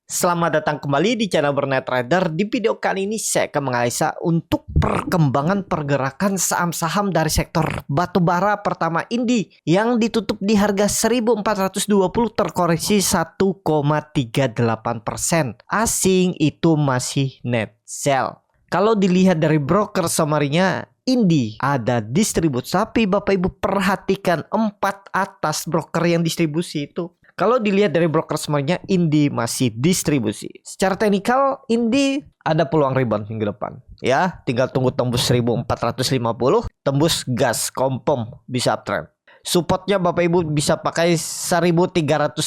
Selamat datang kembali di channel Bernet Trader. Di video kali ini saya akan menganalisa untuk perkembangan pergerakan saham-saham dari sektor batubara. Pertama, Indi yang ditutup di harga 1420 terkoreksi 1,38%. Asing itu masih net sell. Kalau dilihat dari broker summary-nya, Indi ada distribusi, tapi Bapak Ibu perhatikan 4 atas broker yang distribusi itu. Kalau dilihat dari broker semuanya, Indi masih distribusi. Secara teknikal, Indi ada peluang rebound minggu depan. Ya, tinggal tunggu tembus 1450, tembus gas, confirm bisa uptrend. Supportnya Bapak Ibu bisa pakai 1350,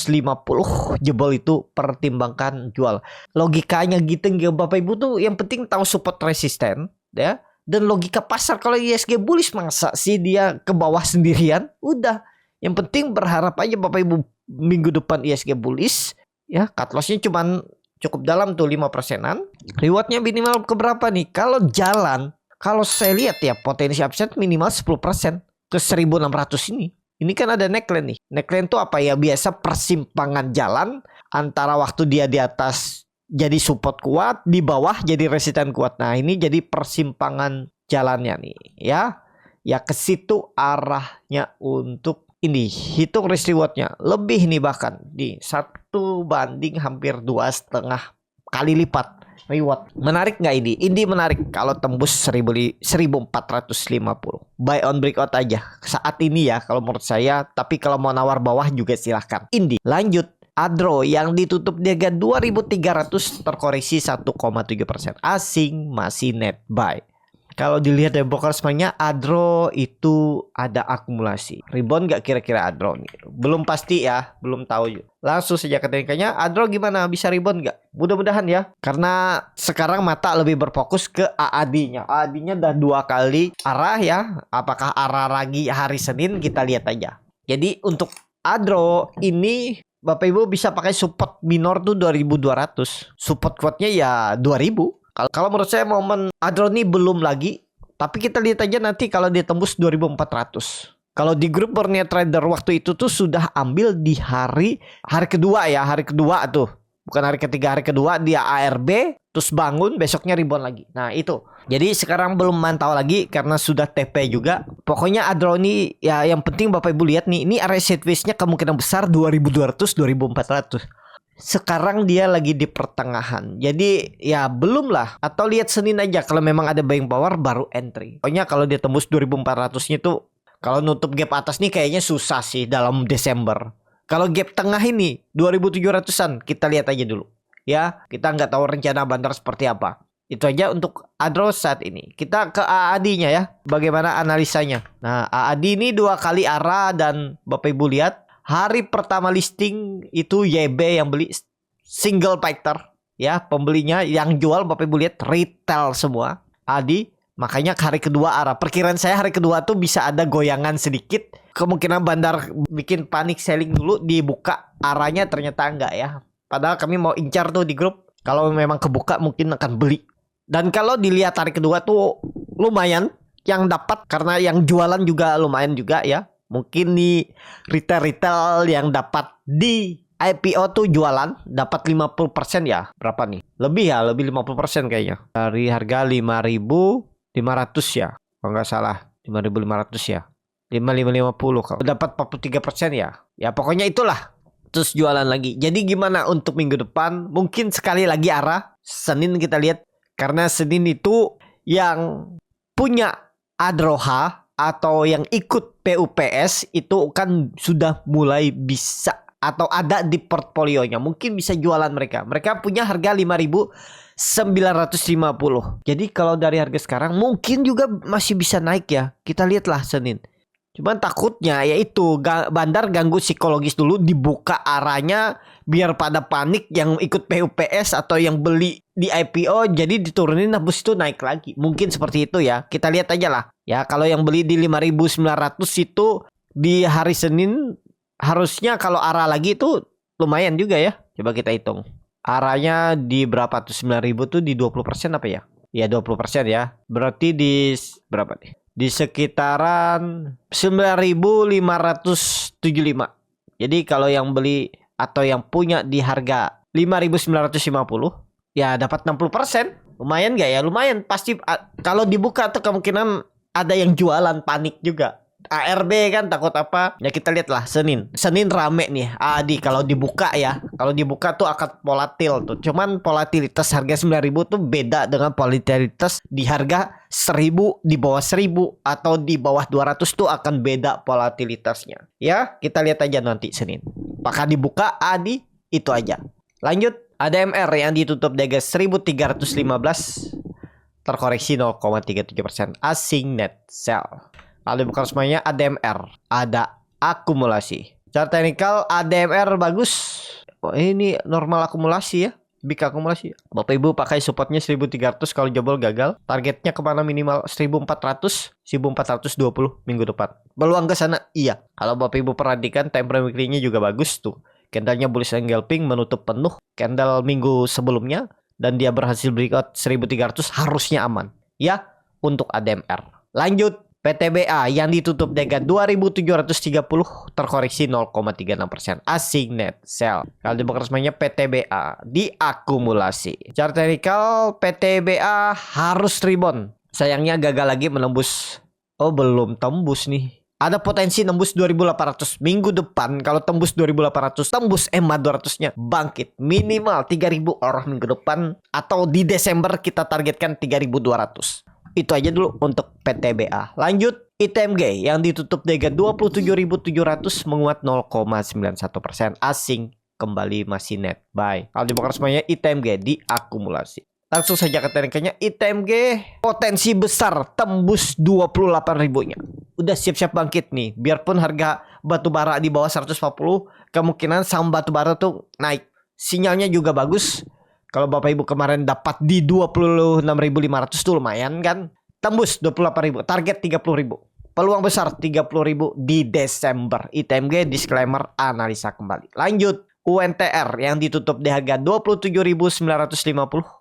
jebol itu pertimbangkan jual. Logikanya gitu Bapak Ibu tuh yang penting tahu support resisten ya. Dan logika pasar kalau ISG bullish masa sih dia ke bawah sendirian? Udah. Yang penting berharap aja Bapak Ibu minggu depan ISG bullish ya, cut lossnya cuman cukup dalam tuh 5%-an. Rewardnya minimal ke berapa nih? Kalau jalan, kalau saya lihat ya potensi upside minimal 10% ke 1600 ini. Ini kan ada neckline nih. Neckline tuh apa ya? Biasa persimpangan jalan antara waktu dia di atas jadi support kuat, di bawah jadi resisten kuat. Nah, ini jadi persimpangan jalannya nih ya. Ya ke situ arahnya untuk ini. Hitung risk rewardnya lebih nih, bahkan di 1 banding hampir 2,5 kali lipat reward. Menarik nggak ini? Indi menarik kalau tembus 1450. Buy on breakout aja saat ini ya kalau menurut saya. Tapi kalau mau nawar bawah juga silahkan. Indi lanjut. Adro yang ditutup di harga 2300 terkoreksi 1,7%. Asing masih net buy. Kalau dilihat dari broker semuanya, Adro itu ada akumulasi. Rebound nggak kira-kira Adro nih? Belum pasti ya, belum tahu. Langsung saja ke teknikanya, Adro gimana? Bisa rebound nggak? Mudah-mudahan ya. Karena sekarang mata lebih berfokus ke AAD-nya. AAD-nya udah 2 kali arah ya. Apakah arah lagi hari Senin? Kita lihat aja. Jadi untuk Adro ini Bapak Ibu bisa pakai support minor tuh 2200. Support kuatnya ya 2000. Kalau menurut saya momen Adro ini belum lagi. Tapi kita lihat aja nanti kalau dia tembus 2400. Kalau di grup Bernet Trader waktu itu tuh sudah ambil di hari kedua ya. Hari kedua tuh. Bukan hari ketiga, hari kedua dia ARB. Terus bangun besoknya rebound lagi. Nah itu. Jadi sekarang belum mantau lagi karena sudah TP juga. Pokoknya Adro ini ya yang penting Bapak Ibu lihat nih. Ini area sideways-nya kemungkinan besar 2200, 2400. Sekarang dia lagi di pertengahan. Jadi ya belum lah. Atau lihat Senin aja. Kalau memang ada buying power baru entry. Pokoknya kalau dia tembus 2400-nya tuh. Kalau nutup gap atas nih kayaknya susah sih dalam Desember. Kalau gap tengah ini 2700-an kita lihat aja dulu. Ya kita nggak tahu rencana Bandar seperti apa. Itu aja untuk Adro saat ini. Kita ke AAD-nya ya. Bagaimana analisanya. Nah AAD ini 2 kali arah. Dan Bapak Ibu lihat. Hari pertama listing itu YB yang beli single factor ya, pembelinya yang jual Bapak Ibu lihat retail semua. Adi, makanya hari kedua arah. Perkiraan saya hari kedua tuh bisa ada goyangan sedikit. Kemungkinan Bandar bikin panik selling dulu, dibuka arahnya ternyata enggak ya. Padahal kami mau incar tuh di grup. Kalau memang kebuka mungkin akan beli. Dan kalau dilihat hari kedua tuh lumayan yang dapat karena yang jualan juga lumayan juga ya. Mungkin nih retail yang dapat di IPO tuh jualan dapat 50% ya. Berapa nih? Lebih ya, lebih 50% kayaknya. Dari harga 5.500 ya. Kalau nggak salah 5.500 ya. 5.550 kalau dapat 43% ya. Ya pokoknya itulah. Terus jualan lagi. Jadi gimana untuk minggu depan? Mungkin sekali lagi arah Senin kita lihat. Karena Senin itu yang punya Adroha atau yang ikut PUPS itu kan sudah mulai bisa atau ada di portfolionya. Mungkin bisa jualan mereka. Mereka punya harga 5.950. Jadi kalau dari harga sekarang mungkin juga masih bisa naik ya. Kita lihatlah Senin. Cuman takutnya yaitu Bandar ganggu psikologis dulu, dibuka arahnya biar pada panik yang ikut PUPS atau yang beli di IPO, jadi diturunin habis itu naik lagi. Mungkin seperti itu ya. Kita lihat aja lah. Ya kalau yang beli di 5.900 itu di hari Senin harusnya kalau arah lagi itu lumayan juga ya. Coba kita hitung. Arahnya di berapa tuh? 9.000 tuh di 20% apa ya? Ya 20% ya. Berarti di berapa nih? Di sekitaran 9.575. Jadi kalau yang beli atau yang punya di harga 5.950, ya dapat 60%. Lumayan gak ya? Lumayan. Pasti kalau dibuka tuh kemungkinan ada yang jualan panik juga. ARB kan takut apa? Ya kita lihat lah Senin rame nih. Kalau dibuka ya. Kalau dibuka tuh akan volatil tuh. Cuman volatilitas harga 9.000 tuh beda dengan volatilitas di harga 1.000, di bawah 1.000 atau di bawah 200 tuh akan beda volatilitasnya. Ya, kita lihat aja nanti Senin. Apakah dibuka itu aja. Lanjut, ADMR yang ditutup di harga 1.315 terkoreksi 0,37%. Asing net sell. Lalu bukan semuanya ADMR, ada akumulasi. Secara teknikal ADMR bagus. Oh, ini normal akumulasi ya, big akumulasi. Bapak Ibu pakai supportnya 1.300 kalau jebol gagal. Targetnya kemana minimal 1.400, 1.420 minggu depan. Peluang ke sana iya. Kalau Bapak Ibu perhatikan time frame weekly-nya juga bagus tuh. Candlenya bullish engulfing menutup penuh candle minggu sebelumnya dan dia berhasil breakout 1.300 harusnya aman ya untuk ADMR. Lanjut. PTBA yang ditutup dengan 2.730 terkoreksi 0,36%. Asing net sell. Kalau di resminya PTBA diakumulasi. Secara teknikal PTBA harus rebound. Sayangnya gagal lagi menembus. Oh, belum tembus nih. Ada potensi nembus 2.800 minggu depan. Kalau tembus 2.800, tembus EMA 200-nya bangkit minimal 3.000 orang minggu depan, atau di Desember kita targetkan 3.200. Itu aja dulu untuk PTBA. Lanjut, ITMG yang ditutup dengan 27.700 menguat 0,91%. Asing kembali masih net buy. Kalau dibongkar semuanya ITMG diakumulasi. Langsung saja ke tekniknya. ITMG potensi besar tembus 28.000-nya. Udah siap-siap bangkit nih. Biarpun harga batu bara di bawah 140, kemungkinan saham batu bara tuh naik. Sinyalnya juga bagus. Kalau Bapak Ibu kemarin dapat di 26.500 tuh lumayan kan. Tembus 28.000, target 30.000. Peluang besar 30.000 di Desember. ITMG disclaimer analisa kembali. Lanjut, UNTR yang ditutup di harga 27.950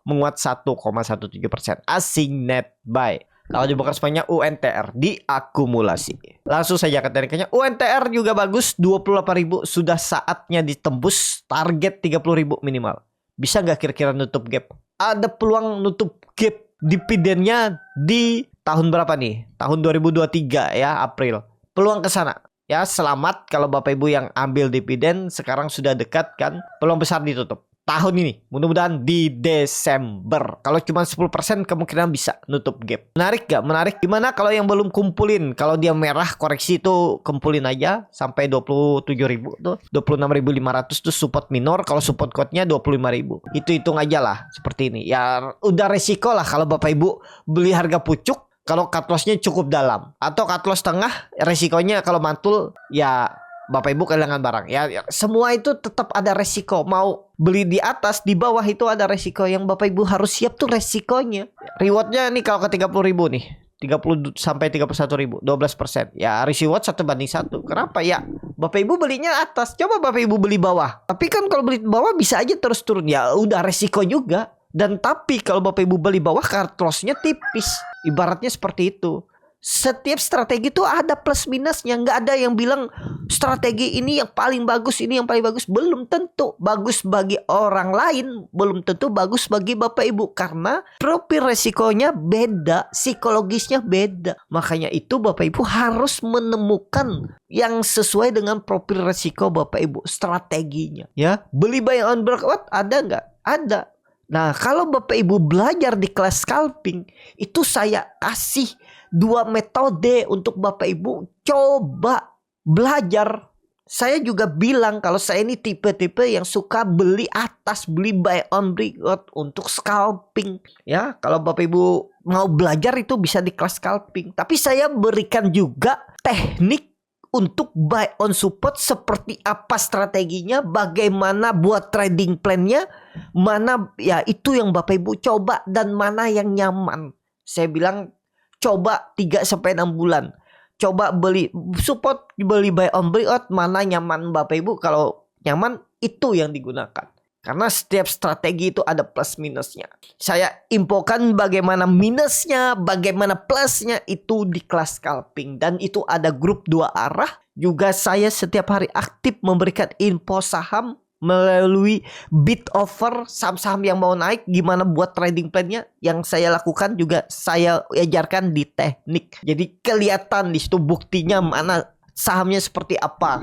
menguat 1,17%. Asing net buy. Kalau dibuka semuanya UNTR diakumulasi. Langsung saja ke tekniknya. UNTR juga bagus, 28.000 sudah saatnya ditembus target 30.000 minimal. Bisa nggak kira-kira nutup gap? Ada peluang nutup gap dividennya di tahun berapa nih? Tahun 2023 ya, April. Peluang ke sana. Ya, selamat kalau Bapak Ibu yang ambil dividen sekarang sudah dekat kan. Peluang besar ditutup. Tahun ini, mudah-mudahan di Desember. Kalau cuma 10% kemungkinan bisa nutup gap. Menarik gak? Menarik. Gimana kalau yang belum kumpulin? Kalau dia merah koreksi itu kumpulin aja sampai 27.000 tuh. 26.500 tuh support minor. Kalau support kuatnya 25.000. Itu hitung aja lah seperti ini. Ya udah resiko lah kalau Bapak Ibu beli harga pucuk. Kalau cut loss-nya cukup dalam. Atau cut loss tengah, resikonya kalau mantul ya Bapak Ibu kehilangan barang ya, semua itu tetap ada resiko. Mau beli di atas, di bawah itu ada resiko. Yang Bapak Ibu harus siap tuh resikonya. Rewardnya nih kalau ke 30.000 nih, 30 sampai 31.000, 12%. Ya reward 1:1. Kenapa ya? Bapak Ibu belinya atas, coba Bapak Ibu beli bawah. Tapi kan kalau beli bawah bisa aja terus turun. Ya udah resiko juga. Dan tapi kalau Bapak Ibu beli bawah, cut loss-nya tipis. Ibaratnya seperti itu. Setiap strategi itu ada plus minusnya. Nggak ada yang bilang strategi ini yang paling bagus, ini yang paling bagus. Belum tentu bagus bagi orang lain, belum tentu bagus bagi Bapak Ibu. Karena profil resikonya beda, psikologisnya beda. Makanya itu Bapak Ibu harus menemukan yang sesuai dengan profil resiko Bapak Ibu, strateginya. Ya, beli buy on breakout ada nggak? Ada. Nah, kalau Bapak Ibu belajar di kelas scalping, itu saya kasih 2 metode untuk Bapak Ibu coba belajar. Saya juga bilang kalau saya ini tipe-tipe yang suka beli atas, beli buy on breakout untuk scalping. Ya, kalau Bapak Ibu mau belajar itu bisa di kelas scalping. Tapi saya berikan juga teknik untuk buy on support, seperti apa strateginya, bagaimana buat trading plan-nya, mana ya itu yang Bapak Ibu coba dan mana yang nyaman. Saya bilang coba 3-6 bulan. Coba beli support, beli buy on breakout, mana nyaman Bapak Ibu. Kalau nyaman itu yang digunakan. Karena setiap strategi itu ada plus minusnya. Saya infokan bagaimana minusnya, bagaimana plusnya itu di kelas scalping. Dan itu ada grup 2 arah. Juga saya setiap hari aktif memberikan info saham melalui bid offer saham-saham yang mau naik. Gimana buat trading plan-nya? Yang saya lakukan juga saya ajarkan di teknik. Jadi kelihatan di situ buktinya mana sahamnya seperti apa.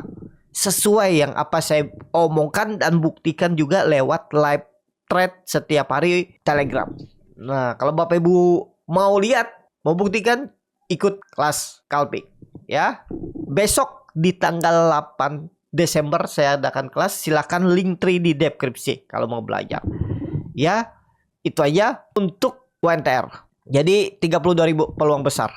Sesuai yang apa saya omongkan dan buktikan juga lewat live trade setiap hari Telegram. Nah, kalau Bapak Ibu mau lihat, mau buktikan, ikut kelas scalping ya. Besok di tanggal 8 Desember saya adakan kelas. Silakan link tree di deskripsi kalau mau belajar. Ya, itu aja untuk WNTR. Jadi 32.000 peluang besar.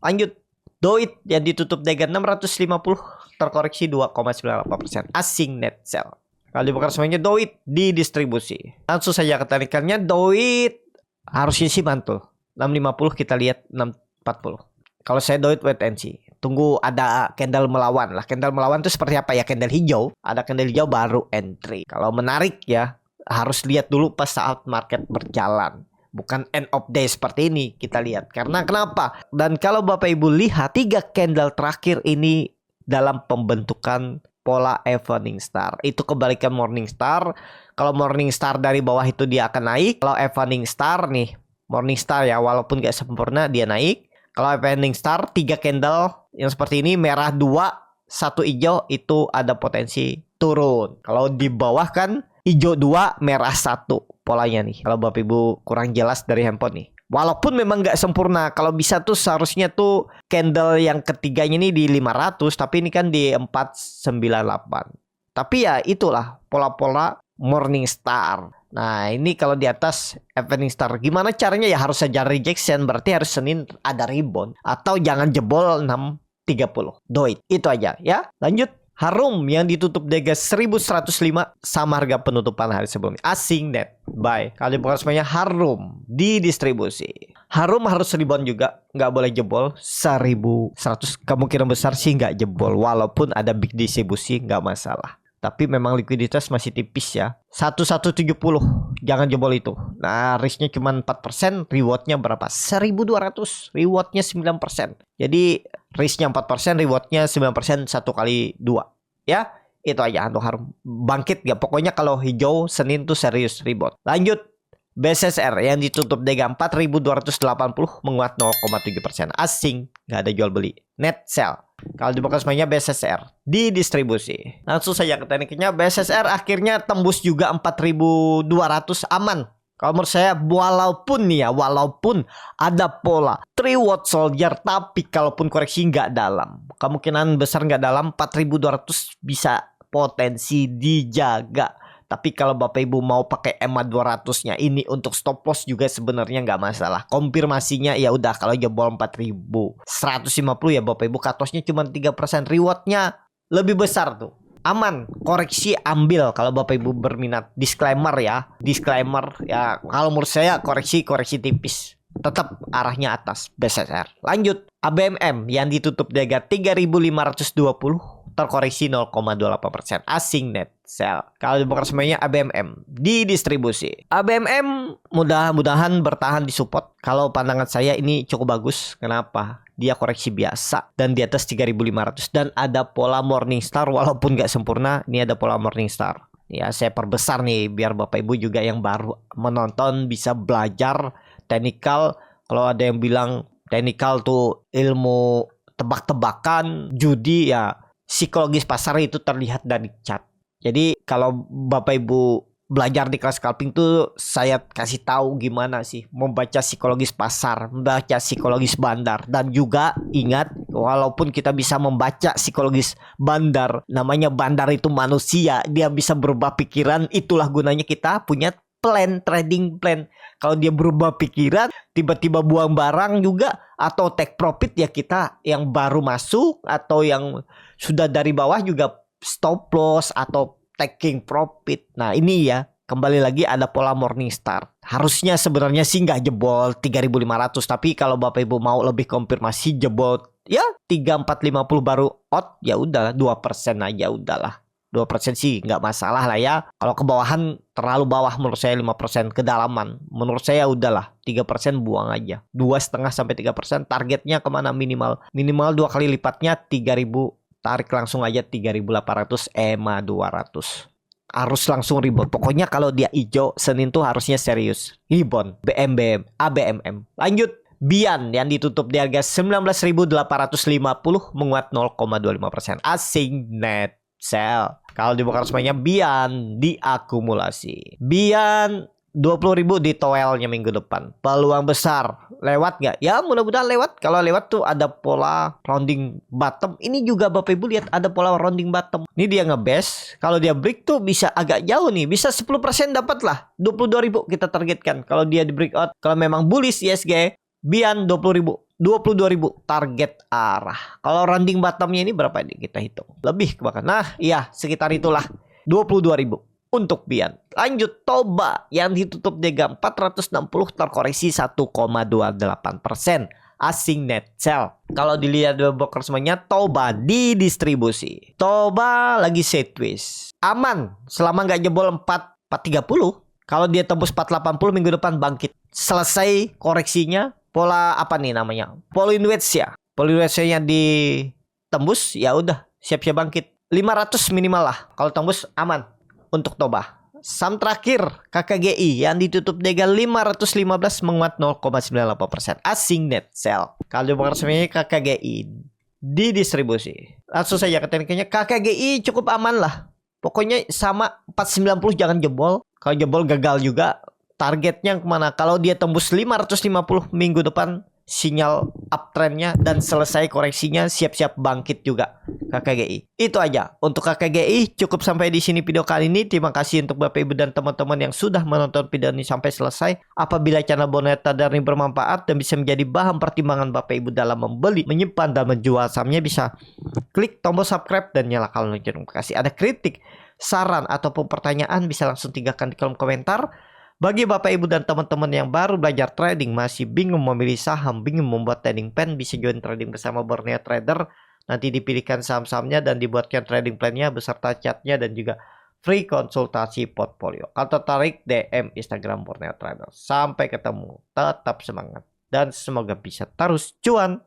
Lanjut. Doit yang ditutup dengan 650 terkoreksi 2,98%. Asing net sell. Kalau dibakar semuanya Doit di distribusi. Langsung saja ke teknikalnya. Doit harusnya sih mantul. 650 kita lihat 640. Kalau saya Doit wait and see. Tunggu ada candle melawan lah. Candle melawan itu seperti apa ya? Candle hijau. Ada candle hijau baru entry. Kalau menarik ya harus lihat dulu pas saat market berjalan. Bukan end of day seperti ini kita lihat. Karena kenapa? Dan kalau Bapak Ibu lihat 3 candle terakhir ini dalam pembentukan pola evening star. Itu kebalikan morning star. Kalau morning star dari bawah itu dia akan naik. Kalau evening star nih, morning star ya walaupun gak sempurna dia naik. Kalau evening star 3 candle yang seperti ini, merah 2, 1 hijau, itu ada potensi turun. Kalau di bawah kan hijau 2, merah 1 polanya nih. Kalau Bapak Ibu kurang jelas dari handphone nih. Walaupun memang nggak sempurna. Kalau bisa tuh seharusnya tuh candle yang ketiganya ini di 500. Tapi ini kan di 498. Tapi ya itulah pola-pola morning star. Nah ini kalau di atas evening star. Gimana caranya ya harus saja rejection. Berarti harus Senin ada rebound. Atau jangan jebol 630. Doit. Itu aja ya. Lanjut. Harum yang ditutup DG 1105 sama harga penutupan hari sebelumnya. Asing net buy. Kalau bukan semuanya Harum di distribusi. Harum harus rebound juga, nggak boleh jebol 1100. Kemungkinan besar sih nggak jebol, walaupun ada big distribusi nggak masalah. Tapi memang likuiditas masih tipis ya. 1170 jangan jebol itu. Nah risknya cuma 4%, rewardnya berapa? 1200, rewardnya 9%. Jadi risknya 4%, rewardnya 9%, 1 kali 2. Ya, itu aja untuk Harum. Bangkit ya, pokoknya kalau hijau Senin tuh serius rebound. Lanjut, BSSR yang ditutup DG 4280 menguat 0,7%. Asing, nggak ada jual beli. Net sell. Kalau dibuka semuanya BSSR di distribusi. Langsung saja ke tekniknya. BSSR akhirnya tembus juga 4200 aman. Kalau menurut saya walaupun nih ya, walaupun ada pola 3 watt soldier, tapi kalaupun koreksi nggak dalam, kemungkinan besar nggak dalam, 4200 bisa potensi dijaga. Tapi kalau Bapak Ibu mau pakai EMA 200-nya ini untuk stop loss juga sebenarnya nggak masalah. Konfirmasinya ya udah kalau jebol 4150 ya Bapak Ibu cut loss-nya cuma 3%, rewardnya lebih besar tuh. Aman, koreksi ambil kalau Bapak Ibu berminat. Disclaimer ya, disclaimer ya, kalau menurut saya koreksi tipis. Tetap arahnya atas BSSR. Lanjut, ABMM yang ditutup di harga 3520 terkoreksi 0,28%. Asing net sell. Kalau dibuka semuanya ABMM di distribusi. ABMM mudah-mudahan bertahan di support. Kalau pandangan saya ini cukup bagus. Kenapa? Dia koreksi biasa dan di atas 3500 dan ada pola morning star walaupun nggak sempurna. Ini ada pola morning star. Ya saya perbesar nih biar Bapak Ibu juga yang baru menonton bisa belajar teknikal. Kalau ada yang bilang teknikal tuh ilmu tebak-tebakan, judi, ya psikologis pasar itu terlihat dari chart. Jadi kalau Bapak Ibu belajar di kelas scalping tuh saya kasih tahu gimana sih membaca psikologis pasar, membaca psikologis bandar. Dan juga ingat, walaupun kita bisa membaca psikologis bandar, namanya bandar itu manusia, dia bisa berubah pikiran. Itulah gunanya kita punya plan, trading plan. Kalau dia berubah pikiran, tiba-tiba buang barang juga, atau take profit, ya kita yang baru masuk atau yang sudah dari bawah juga stop loss atau taking profit. Nah ini ya, kembali lagi ada pola morning star. Harusnya sebenarnya sih nggak jebol 3500, tapi kalau Bapak Ibu mau lebih konfirmasi jebol ya 3450 baru out, ya udah 2% aja udahlah. 2% sih nggak masalah lah ya. Kalau kebawahan terlalu bawah menurut saya 5%, kedalaman menurut saya udahlah 3% buang aja. 2,5 sampai 3%. Targetnya kemana minimal? Minimal 2 kali lipatnya 3000. Tarik langsung aja 3800 EMA 200. harus langsung rebound. Pokoknya kalau dia hijau, Senin tuh harusnya serius. Rebound, BMBM, ABMM. Lanjut, Bian yang ditutup di harga 19.850 menguat 0,25%. Asing net sell. Kalau dibongkar semuanya, Bian diakumulasi. Bian 20.000 di toelnya minggu depan. Peluang besar. Lewat nggak? Ya mudah-mudahan lewat. Kalau lewat tuh ada pola rounding bottom. Ini juga Bapak Ibu lihat ada pola rounding bottom. Ini dia ngebest. Kalau dia break tuh bisa agak jauh nih. Bisa 10% dapat lah. 22.000 kita targetkan. Kalau dia di breakout. Kalau memang bullish ISG, Bian 20.000. 22.000 target arah. Kalau rounding bottomnya ini berapa nih kita hitung? Lebih bahkan. Nah iya sekitar itulah. 22.000 untuk Bian. Lanjut Toba yang ditutup di harga 460 terkoreksi 1,28%. Asing net sell. Kalau dilihat di broker semuanya, Toba didistribusi. Toba lagi sideways. Aman selama nggak jebol 430. Kalau dia tembus 480 minggu depan bangkit. Selesai koreksinya. Pola apa nih namanya? Polin wedge ya. Polin wedge-nya ditembus ya udah siap-siap bangkit. 500 minimal lah. Kalau tembus aman untuk Toba. Saham terakhir KKGI yang ditutup di harga 515 menguat 0,98%. Asing net sell. Kalau dibongkar semuanya KKGI didistribusi. Langsung saja ke tekniknya, KKGI cukup aman lah. Pokoknya sama 490 jangan jebol. Kalau jebol gagal juga. Targetnya kemana? Kalau dia tembus 550 minggu depan, sinyal uptrendnya dan selesai koreksinya, siap-siap bangkit juga KKGI. Itu aja untuk KKGI. Cukup sampai di sini video kali ini. Terima kasih untuk Bapak Ibu dan teman-teman yang sudah menonton video ini sampai selesai. Apabila channel Borneo Trader ini bermanfaat dan bisa menjadi bahan pertimbangan Bapak Ibu dalam membeli, menyimpan dan menjual sahamnya, bisa klik tombol subscribe dan nyalakan lonceng notifikasi. Ada kritik, saran ataupun pertanyaan bisa langsung tinggalkan di kolom komentar. Bagi Bapak Ibu dan teman-teman yang baru belajar trading, masih bingung memilih saham, bingung membuat trading plan, bisa join trading bersama Borneo Trader. Nanti dipilihkan saham-sahamnya dan dibuatkan trading plan-nya beserta chatnya dan juga free konsultasi portfolio. Kalau tertarik, DM Instagram Borneo Trader. Sampai ketemu, tetap semangat dan semoga bisa terus cuan.